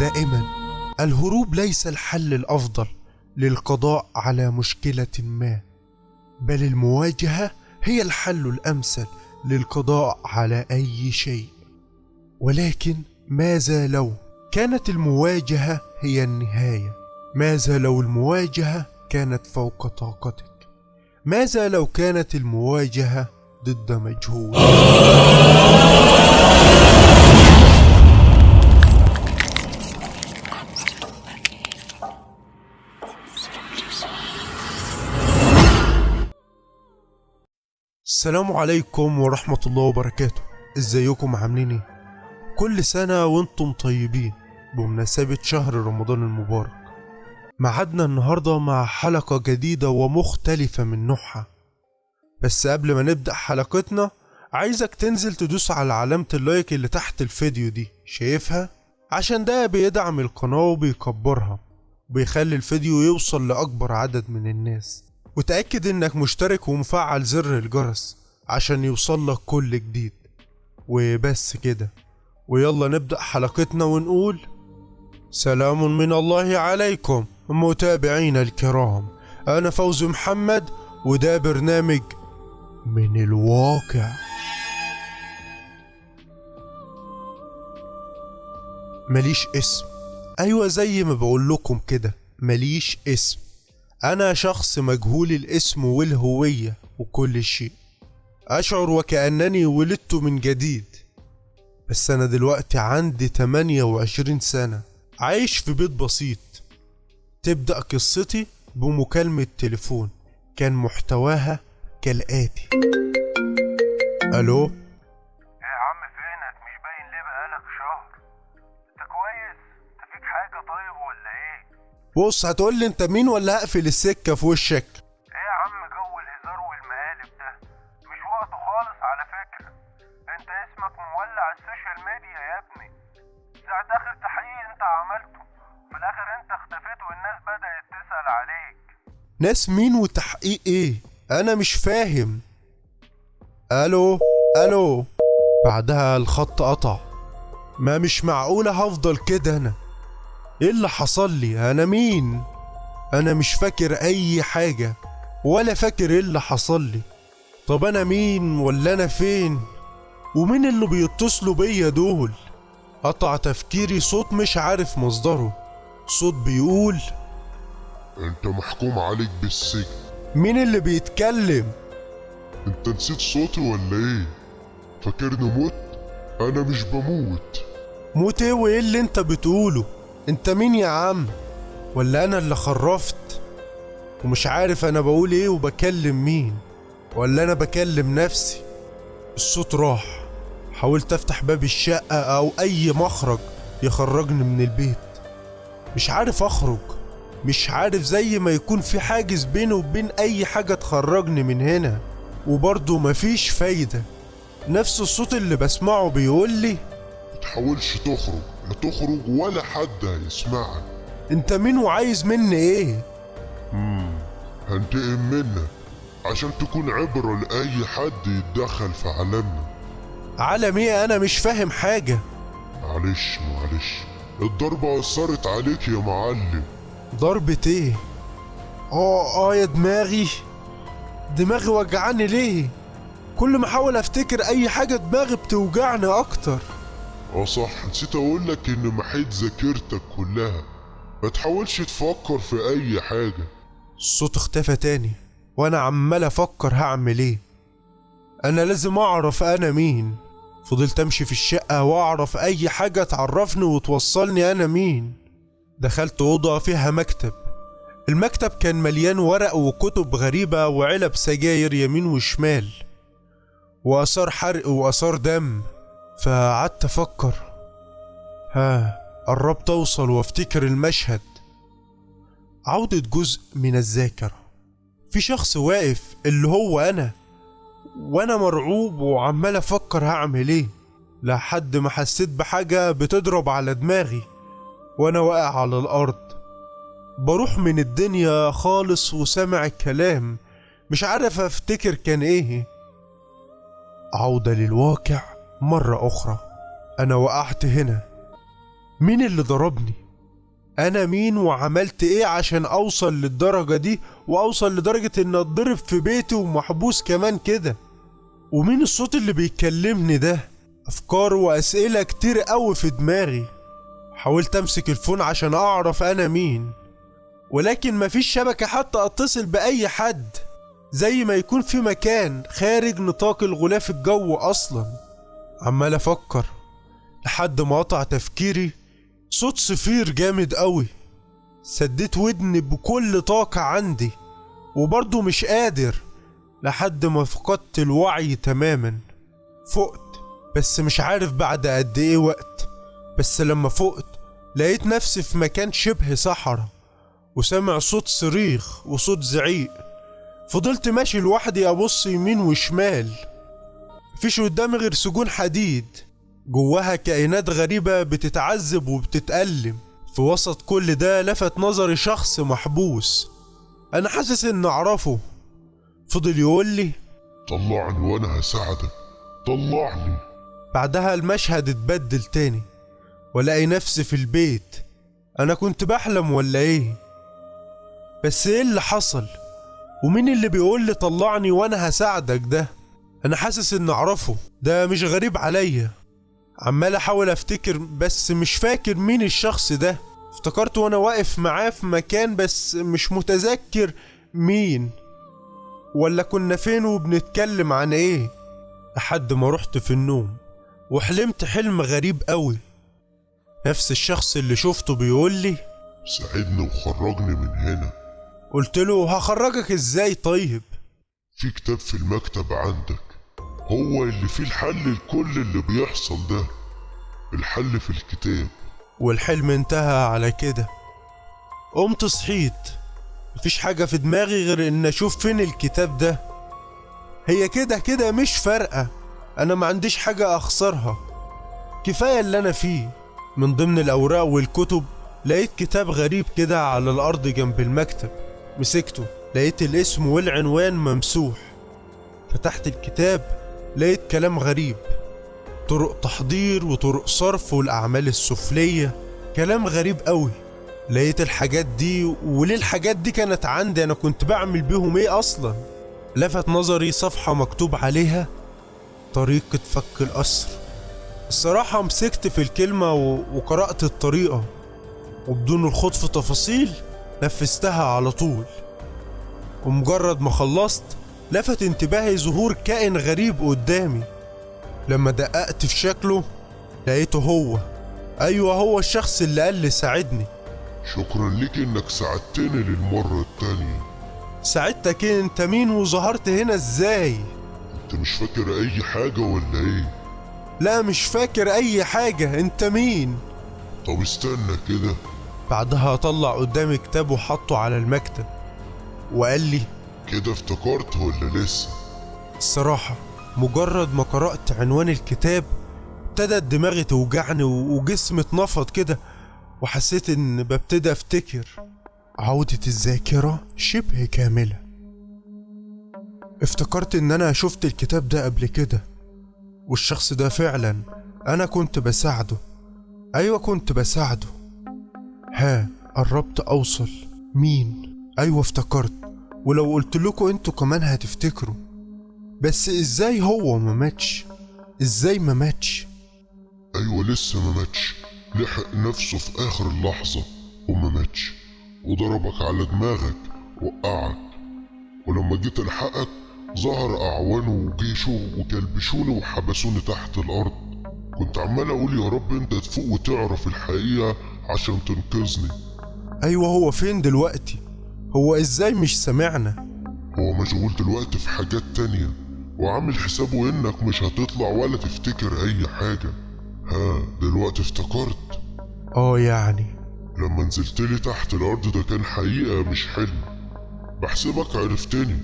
دائما الهروب ليس الحل الأفضل للقضاء على مشكلة ما، بل المواجهة هي الحل الأمثل للقضاء على أي شيء. ولكن ماذا لو كانت المواجهة هي النهاية؟ ماذا لو المواجهة كانت فوق طاقتك؟ ماذا لو كانت المواجهة ضد مجهول؟ السلام عليكم ورحمة الله وبركاته. ازيكم عاملين ايه؟ كل سنة وانتم طيبين بمناسبة شهر رمضان المبارك. معادنا النهاردة مع حلقة جديدة ومختلفة من نوعها. بس قبل ما نبدأ حلقتنا عايزك تنزل تدوس على علامة اللايك اللي تحت الفيديو دي، شايفها؟ عشان ده بيدعم القناة وبيكبرها وبيخلي الفيديو يوصل لأكبر عدد من الناس. وتأكد انك مشترك ومفعل زر الجرس عشان يوصل لك كل جديد. وبس كده، ويلا نبدأ حلقتنا ونقول سلام من الله عليكم متابعينا الكرام. انا فوزي محمد وده برنامج من الواقع. ماليش اسم، ايوه زي ما بقول لكم كده، ماليش اسم. أنا شخص مجهول الاسم والهوية وكل شيء. أشعر وكأنني ولدت من جديد. بس أنا دلوقتي عندي 28 سنة، عايش في بيت بسيط. تبدأ قصتي بمكالمة تليفون كان محتواها كالآتي: ألو؟ يا عم فينك؟ مش باين ليه بقالك شهر؟ انت كويس؟ انت فيك حاجة طيب ولا ايه؟ بص، هتقولي انت مين ولا هقفل السكة في وشك؟ ايه يا عم جو الهزار والمقالب ده؟ مش وقته خالص على فكرة. انت اسمك مولع السوشيال ميديا يا ابني. ساعة اخر تحقيق انت عملته في الاخر انت اختفيت والناس بدأت تسأل عليك. ناس مين وتحقيق ايه؟ انا مش فاهم. الو الو. بعدها الخط قطع. ما مش معقولة هفضل كده. انا ايه اللي حصل لي؟ انا مين؟ انا مش فاكر اي حاجة ولا فاكر ايه اللي حصل لي. طب انا مين ولا انا فين؟ ومين اللي بيتصلوا بيا دول؟ قطع تفكيري صوت مش عارف مصدره، صوت بيقول: انت محكوم عليك بالسجن. مين اللي بيتكلم؟ انت نسيت صوتي ولا ايه؟ فاكرني موت؟ انا مش بموت. موت ايه وايه اللي انت بتقوله؟ انت مين يا عم؟ ولا انا اللي خرفت ومش عارف انا بقول ايه وبكلم مين؟ ولا انا بكلم نفسي؟ الصوت راح. حاولت افتح باب الشقة او اي مخرج يخرجني من البيت. مش عارف اخرج، مش عارف، زي ما يكون في حاجز بيني وبين اي حاجة تخرجني من هنا. وبرضه مفيش فايدة. نفس الصوت اللي بسمعه بيقولي: متحاولش تخرج، لا تخرج ولا حد هيسمعك. انت مين وعايز مني ايه؟ هنتقم منك عشان تكون عبرة لأي حد يتدخل في عالمنا. عالم ايه؟ انا مش فاهم حاجة. معلش الضربة أثرت عليك يا معلم. ضربة ايه؟ يا دماغي وجعاني ليه؟ كل ما احاول افتكر اي حاجة دماغي بتوجعني اكتر. صح، نسيت اقولك ان محيت ذاكرتك كلها. ما تحاولش تفكر في اي حاجة. الصوت اختفى تاني وانا عمال افكر هعمل ايه. انا لازم اعرف انا مين. فضلت امشي في الشقة واعرف اي حاجة تعرفني وتوصلني انا مين. دخلت اوضة فيها مكتب. المكتب كان مليان ورق وكتب غريبة وعلب سجاير يمين وشمال واثار حرق واثار دم. فقعدت افكر. قربت اوصل وافتكر المشهد. عودة جزء من الذاكرة. في شخص واقف اللي هو انا، وانا مرعوب وعمال افكر هعمل ايه، لحد ما حسيت بحاجة بتضرب على دماغي وانا واقع على الارض. بروح من الدنيا خالص وسامع الكلام مش عارف افتكر كان ايه. عودة للواقع مرة اخرى. انا وقعت هنا مين اللي ضربني؟ انا مين وعملت ايه عشان اوصل للدرجة دي، واوصل لدرجة ان اتضرب في بيتي ومحبوس كمان كده؟ ومين الصوت اللي بيكلمني ده؟ افكار واسئلة كتير قوي في دماغي. حاولت امسك الفون عشان اعرف انا مين، ولكن مفيش شبكة حتى اتصل باي حد، زي ما يكون في مكان خارج نطاق الغلاف الجو اصلا. عمال افكر لحد ما قطع تفكيري صوت صفير جامد قوي. سديت ودني بكل طاقة عندي وبرضه مش قادر، لحد ما فقدت الوعي تماما. فقت بس مش عارف بعد قد ايه وقت، بس لما فقت لقيت نفسي في مكان شبه صحراء، وسامع صوت صريخ وصوت زعيق. فضلت ماشي لوحدي ابص يمين وشمال، مفيش قدامي غير سجون حديد جواها كائنات غريبة بتتعذب وبتتألم. في وسط كل ده لفت نظري شخص محبوس، انا حاسس ان اعرفه. فضل يقول لي طلعني وانا هساعدك، طلعني. بعدها المشهد اتبدل تاني، ولاقي نفسي في البيت. انا كنت بحلم ولا ايه؟ بس ايه اللي حصل؟ ومين اللي بيقول لي طلعني وانا هساعدك ده؟ انا حاسس ان اعرفه، ده مش غريب عليا. عمال احاول افتكر بس مش فاكر مين الشخص ده. افتكرت وانا واقف معاه في مكان بس مش متذكر مين ولا كنا فين وبنتكلم عن ايه، لحد ما رحت في النوم وحلمت حلم غريب قوي. نفس الشخص اللي شفته بيقول لي ساعدني وخرجني من هنا. قلت له هخرجك ازاي طيب؟ في كتاب في المكتب عندك، هو اللي فيه الحل لكل اللي بيحصل ده. الحل في الكتاب. والحلم انتهى على كده. قمت صحيت، مفيش حاجة في دماغي غير ان اشوف فين الكتاب ده. هي كده كده مش فارقة، انا ما عنديش حاجة اخسرها، كفاية اللي انا فيه. من ضمن الاوراق والكتب لقيت كتاب غريب كده على الارض جنب المكتب. مسكته لقيت الاسم والعنوان ممسوح. فتحت الكتاب لقيت كلام غريب، طرق تحضير وطرق صرف والاعمال السفلية، كلام غريب قوي. لقيت الحاجات دي، وليه الحاجات دي كانت عندي؟ انا كنت بعمل بيهم ايه اصلا؟ لفت نظري صفحة مكتوب عليها طريقة فك الأسر. الصراحة مسكت في الكلمة وقرأت الطريقة، وبدون الخوض في تفاصيل نفذتها على طول. ومجرد ما خلصت لفت انتباهي ظهور كائن غريب قدامي. لما دققت في شكله لقيته هو، ايوه هو الشخص اللي قال لي ساعدني. شكرا ليك انك ساعدتني للمرة التانية. ساعدتك ايه؟ انت مين وظهرت هنا ازاي؟ انت مش فاكر اي حاجة ولا ايه؟ لا مش فاكر اي حاجة. انت مين؟ طب استنى كده. بعدها طلع قدامي كتاب وحطه على المكتب وقال لي كده افتكرت ولا لسه؟ الصراحة مجرد ما قرأت عنوان الكتاب ابتدت دماغي توجعني وجسمي اتنفض كده، وحسيت ان ببتدي افتكر. عودة الذاكرة شبه كاملة. افتكرت ان انا شفت الكتاب ده قبل كده، والشخص ده فعلا انا كنت بساعده. ايوه كنت بساعده. قربت اوصل. مين؟ ايوه افتكرت، ولو قلت لكم انتوا كمان هتفتكروا. بس ازاي هو ما ماتش؟ ازاي ما ماتش؟ ايوه لسه ما ماتش، لحق نفسه في اخر اللحظة وما ماتش، وضربك على دماغك وقعك، ولما جيت الحقك ظهر اعوانه وجيشه وكلبشوني وحبسوني تحت الارض. كنت عمال اقول يا رب انت تفوق وتعرف الحقيقة عشان تنقذني. ايوه هو فين دلوقتي؟ هو ازاي مش سامعنا؟ هو مشغول دلوقتي في حاجات تانية، وعامل حسابه انك مش هتطلع ولا تفتكر اي حاجة. دلوقتي افتكرت. يعني لما نزلتلي تحت الارض ده كان حقيقة مش حلم. بحسبك عرفتني،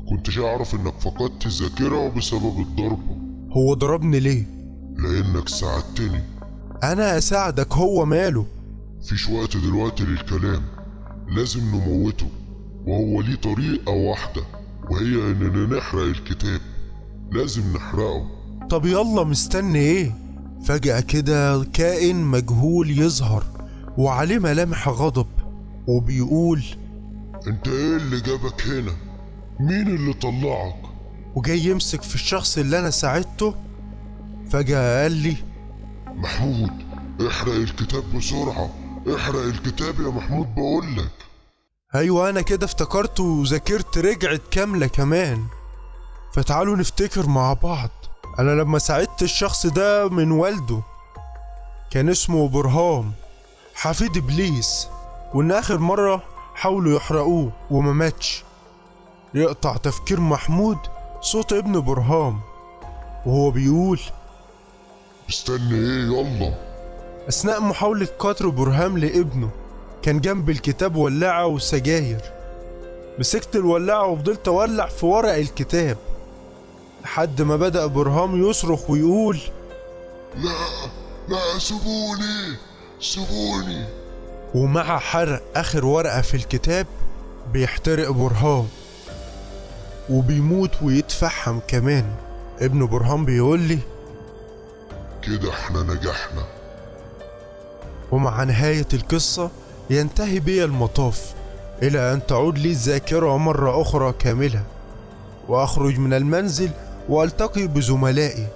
كنتش اعرف انك فقدت الذاكرة بسبب الضربة. هو ضربني ليه؟ لانك ساعدتني. انا اساعدك؟ هو ماله؟ فيش وقت دلوقتي للكلام، لازم نموته، وهو ليه طريقة واحدة، وهي اننا نحرق الكتاب. لازم نحرقه. طب يلا مستني ايه؟ فجأة كده كائن مجهول يظهر وعليه ملامح غضب وبيقول: انت ايه اللي جابك هنا؟ مين اللي طلعك؟ وجاي يمسك في الشخص اللي انا ساعدته. فجأة قال لي: محمود، احرق الكتاب بسرعة، احرق الكتاب يا محمود بقولك. ايوه انا كده افتكرت وذاكرت رجعت كاملة كمان. فتعالوا نفتكر مع بعض. انا لما ساعدت الشخص ده من والده، كان اسمه برهام حفيد ابليس، وان اخر مرة حاولوا يحرقوه وما ماتش. يقطع تفكير محمود صوت ابن برهام وهو بيقول: استنى ايه، يلا. اثناء محاولة قتل برهام لابنه، كان جنب الكتاب ولاعة وسجاير. مسكت الولاعة وفضلت اولع في ورق الكتاب لحد ما بدأ برهام يصرخ ويقول: لا لا، سيبوني سيبوني. ومع حرق اخر ورقة في الكتاب بيحترق برهام وبيموت ويتفحم كمان. ابن برهام بيقول لي: كده احنا نجحنا. ومع نهاية القصة ينتهي بي المطاف إلى أن تعود لي الذاكرة مرة أخرى كاملة، وأخرج من المنزل وألتقي بزملائي.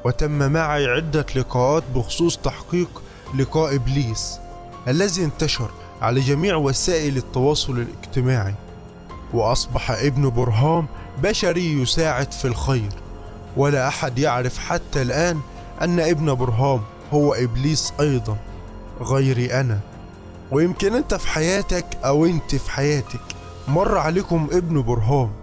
وتم معي عدة لقاءات بخصوص تحقيق لقاء إبليس الذي انتشر على جميع وسائل التواصل الاجتماعي، وأصبح ابن برهام بشري يساعد في الخير، ولا أحد يعرف حتى الآن أن ابن برهام هو إبليس أيضا غيري أنا. ويمكن أنت في حياتك أو أنت في حياتك مر عليكم ابن برهام،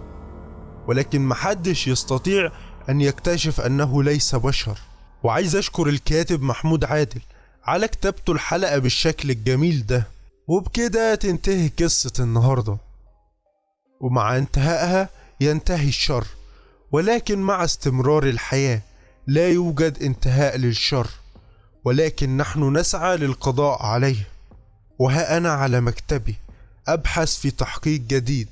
ولكن محدش يستطيع أن يكتشف أنه ليس بشر. وعايز أشكر الكاتب محمود عادل على كتابته الحلقة بالشكل الجميل ده. وبكده تنتهي قصة النهاردة، ومع انتهائها ينتهي الشر، ولكن مع استمرار الحياة لا يوجد انتهاء للشر، ولكن نحن نسعى للقضاء عليه. وها أنا على مكتبي أبحث في تحقيق جديد.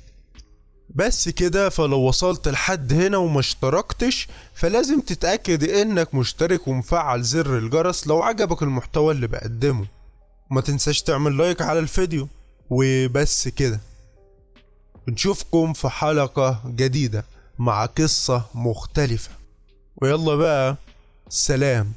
بس كده، فلو وصلت لحد هنا وما اشتركتش فلازم تتأكد انك مشترك ومفعل زر الجرس لو عجبك المحتوى اللي بقدمه. ما تنساش تعمل لايك على الفيديو. وبس كده، بنشوفكم في حلقة جديدة مع قصة مختلفة. ويلا بقى، سلام.